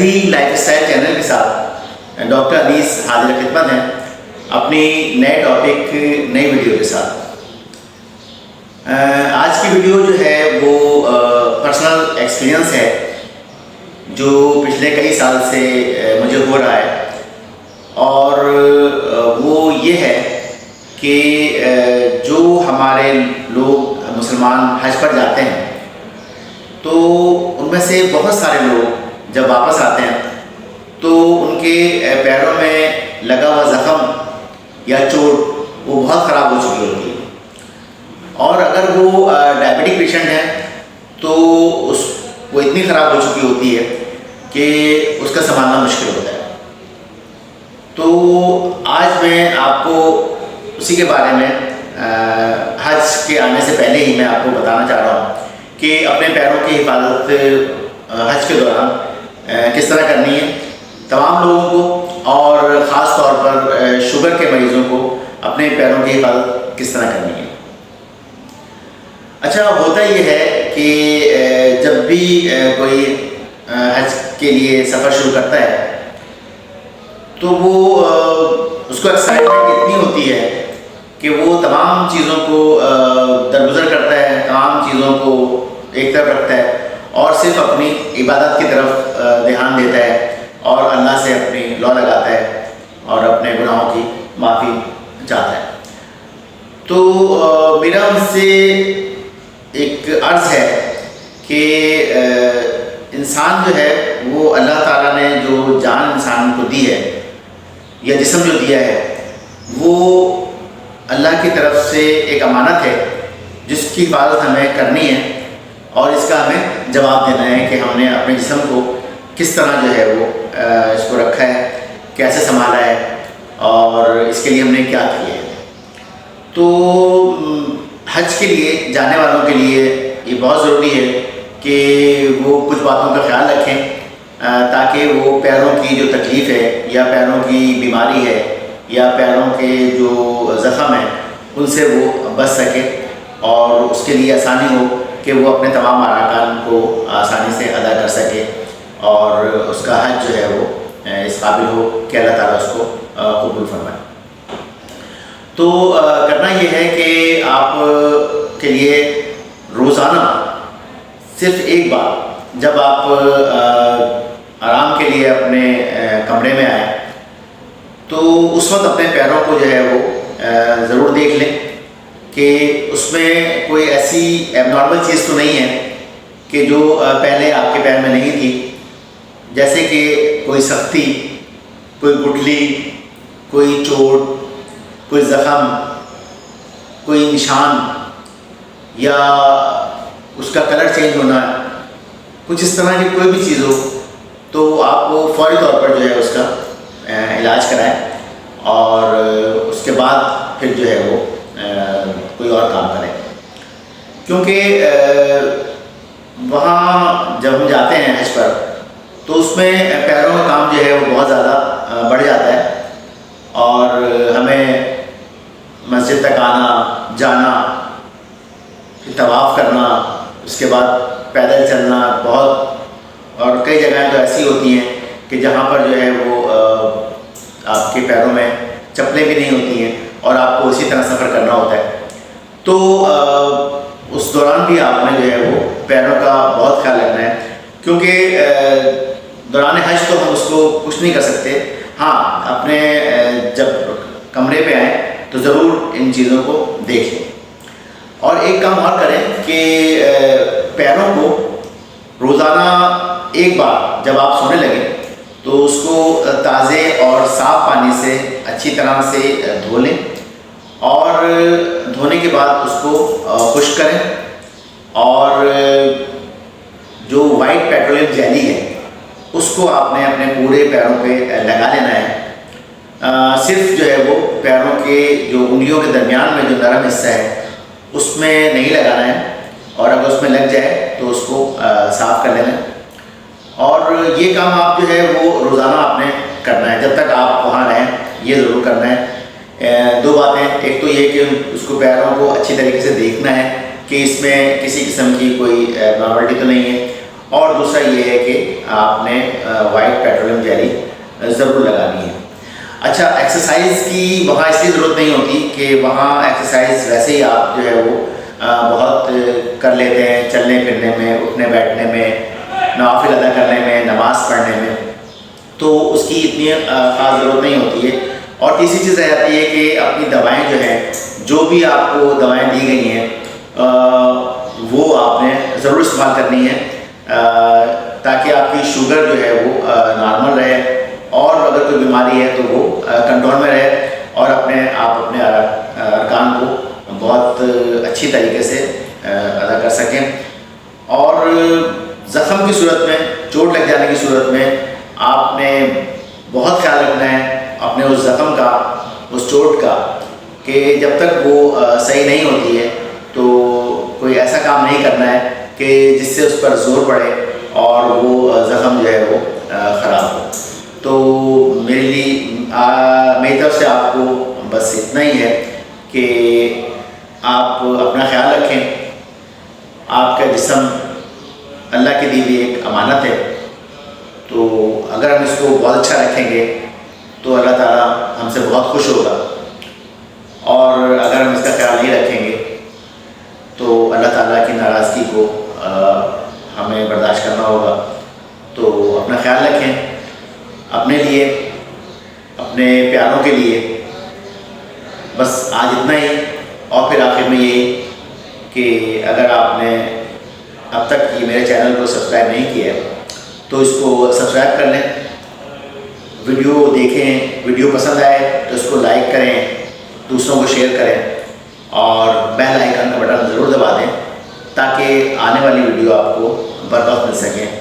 Healthy life style channel کے ساتھ doctor انیس حاضر خدمت ہیں اپنی نئے ٹاپک نئی ویڈیو کے ساتھ۔ آج کی ویڈیو جو ہے وہ پرسنل ایکسپیرینس ہے جو پچھلے کئی سال سے مجھے ہو رہا ہے، اور وہ یہ ہے کہ جو ہمارے لوگ مسلمان حج پر جاتے ہیں تو ان میں سے بہت سارے لوگ جب واپس آتے ہیں تو ان کے پیروں میں لگا ہوا زخم یا چوٹ وہ بہت خراب ہو چکی ہوتی ہے، اور اگر وہ ڈائبٹک پیشنٹ ہے تو وہ اتنی خراب ہو چکی ہوتی ہے کہ اس کا سنبھالنا مشکل ہوتا ہے۔ تو آج میں آپ کو اسی کے بارے میں حج کے آنے سے پہلے ہی میں آپ کو بتانا چاہ رہا ہوں کہ اپنے پیروں کی حفاظت حج کے دوران کس طرح کرنی ہے تمام لوگوں کو، اور خاص طور پر شوگر کے مریضوں کو اپنے پیروں کی حفاظت کس طرح کرنی ہے۔ اچھا، ہوتا یہ ہے کہ جب بھی کوئی حج کے لیے سفر شروع کرتا ہے تو وہ اس کو ایکسائٹمنٹ اتنی ہوتی ہے کہ وہ تمام چیزوں کو درگزر کرتا ہے، تمام چیزوں کو ایک طرف رکھتا ہے اور صرف اپنی عبادت کی طرف دھیان دیتا ہے اور اللہ سے اپنی لو لگاتا ہے اور اپنے گناہوں کی معافی چاہتا ہے۔ تو میرا ان سے ایک عرض ہے کہ انسان جو ہے وہ اللہ تعالیٰ نے جو جان انسان کو دی ہے یا جسم جو دیا ہے وہ اللہ کی طرف سے ایک امانت ہے جس کی حفاظت ہمیں کرنی ہے، اور اس کا ہمیں جواب دینا ہے کہ ہم نے اپنے جسم کو کس طرح جو ہے وہ اس کو رکھا ہے، کیسے سنبھالا ہے، اور اس کے لیے ہم نے کیا کیا ہے۔ تو حج کے لیے جانے والوں کے لیے یہ بہت ضروری ہے کہ وہ کچھ باتوں کا خیال رکھیں تاکہ وہ پیروں کی جو تکلیف ہے یا پیروں کی بیماری ہے یا پیروں کے جو زخم ہیں ان سے وہ بچ سکے، اور اس کے لیے آسانی ہو کہ وہ اپنے تمام ارکان کو آسانی سے ادا کر سکے، اور اس کا حج جو ہے وہ اس قابل ہو کہ اللہ تعالیٰ اس کو قبول فرمائے۔ تو کرنا یہ ہے کہ آپ کے لیے روزانہ صرف ایک بار جب آپ آرام کے لیے اپنے کمرے میں آئیں تو اس وقت اپنے پیروں کو جو ہے وہ ضرور دیکھ لیں کہ اس میں کوئی ایسی ایب نارمل چیز تو نہیں ہے کہ جو پہلے آپ کے پیر میں نہیں تھی، جیسے کہ کوئی سختی، کوئی گٹھلی، کوئی چوٹ، کوئی زخم، کوئی نشان، یا اس کا کلر چینج ہونا، کچھ اس طرح کی کوئی بھی چیز ہو تو آپ کو فوری طور پر جو ہے اس کا علاج کرائیں، اور اس کے بعد پھر جو ہے وہ کوئی اور کام کریں، کیونکہ وہاں جب ہم جاتے ہیں حج پر تو اس میں پیروں کا کام جو ہے وہ بہت زیادہ بڑھ جاتا ہے، اور ہمیں مسجد تک آنا جانا، پھر طواف کرنا، اس کے بعد پیدل چلنا بہت، اور کئی جگہیں تو ایسی ہوتی ہیں کہ جہاں پر جو ہے وہ آپ کے پیروں میں چپلیں بھی نہیں ہوتی ہیں اور آپ کو اسی طرح سفر کرنا ہوتا ہے۔ تو اس دوران بھی آپ نے جو ہے وہ پیروں کا بہت خیال رکھنا ہے، کیونکہ دوران حج تو ہم اس کو کچھ نہیں کر سکتے، ہاں اپنے جب کمرے پہ آئیں تو ضرور ان چیزوں کو دیکھیں، اور ایک کام اور کریں کہ پیروں کو روزانہ ایک بار جب آپ سونے لگیں تو اس کو تازے اور صاف پانی سے اچھی طرح سے دھو لیں، اور دھونے کے بعد اس کو خشک کریں، اور جو وائٹ پیٹرولیم جیلی ہے اس کو آپ نے اپنے پورے پیروں پہ لگا لینا ہے۔ صرف جو ہے وہ پیروں کے جو انگلیوں کے درمیان میں جو نرم حصہ ہے اس میں نہیں لگانا ہے، اور اگر اس میں لگ جائے تو اس کو صاف کر لینا ہے، اور یہ کام آپ جو ہے وہ روزانہ آپ نے کرنا ہے جب تک آپ وہاں رہیں، یہ ضرور کرنا ہے۔ دو باتیں، ایک تو یہ کہ اس کو پیروں کو اچھی طریقے سے دیکھنا ہے کہ اس میں کسی قسم کی کوئی نارملٹی تو نہیں ہے، اور دوسرا یہ ہے کہ آپ نے وائٹ پیٹرولیم جیلی ضرور لگانی ہے۔ اچھا، ایکسرسائز کی وہاں اس لیے ضرورت نہیں ہوتی کہ وہاں ایکسرسائز ویسے ہی آپ جو ہے وہ بہت کر لیتے ہیں، چلنے پھرنے میں، اٹھنے بیٹھنے میں، نوافل ادا کرنے میں، نماز پڑھنے میں، تو اس کی اتنی خاص ضرورت نہیں ہوتی ہے۔ اور تیسری چیز رہ جاتی ہے کہ اپنی دوائیں جو ہیں، جو بھی آپ کو دوائیں دی گئی ہیں وہ آپ نے ضرور استعمال کرنی ہے تاکہ آپ کی شوگر جو ہے وہ نارمل رہے، اور اگر کوئی بیماری ہے تو وہ کنٹرول میں رہے، اور آپ اپنے ارکان کو بہت اچھی طریقے سے ادا کر سکیں۔ اور زخم کی صورت میں، چوٹ لگ جانے کی صورت میں آپ نے بہت خیال رکھنا ہے اپنے اس زخم کا، اس چوٹ کا، کہ جب تک وہ صحیح نہیں ہوتی ہے تو کوئی ایسا کام نہیں کرنا ہے کہ جس سے اس پر زور پڑے اور وہ زخم جو ہے وہ خراب ہو۔ تو میری طرف سے آپ کو بس اتنا ہی ہے کہ آپ اپنا خیال رکھیں۔ آپ کا جسم اللہ کی دی ہوئی ایک امانت ہے، تو اگر ہم اس کو بہت اچھا رکھیں گے تو اللہ تعالیٰ ہم سے بہت خوش ہوگا، اور اگر ہم اس کا خیال نہیں رکھیں گے تو اللہ تعالیٰ کی ناراضگی کو ہمیں برداشت کرنا ہوگا۔ تو اپنا خیال رکھیں، اپنے لیے، اپنے پیاروں کے لیے۔ بس آج اتنا ہی، اور پھر آخر میں یہی کہ اگر آپ نے اب تک یہ میرے چینل کو سبسکرائب نہیں کیا ہے تو اس کو سبسکرائب کر لیں، ویڈیو دیکھیں، ویڈیو پسند آئے تو اس کو لائک کریں، دوسروں کو شیئر کریں، اور بیل آئیکن کا بٹن ضرور دبا دیں تاکہ آنے والی ویڈیو آپ کو بر وقت مل سکیں۔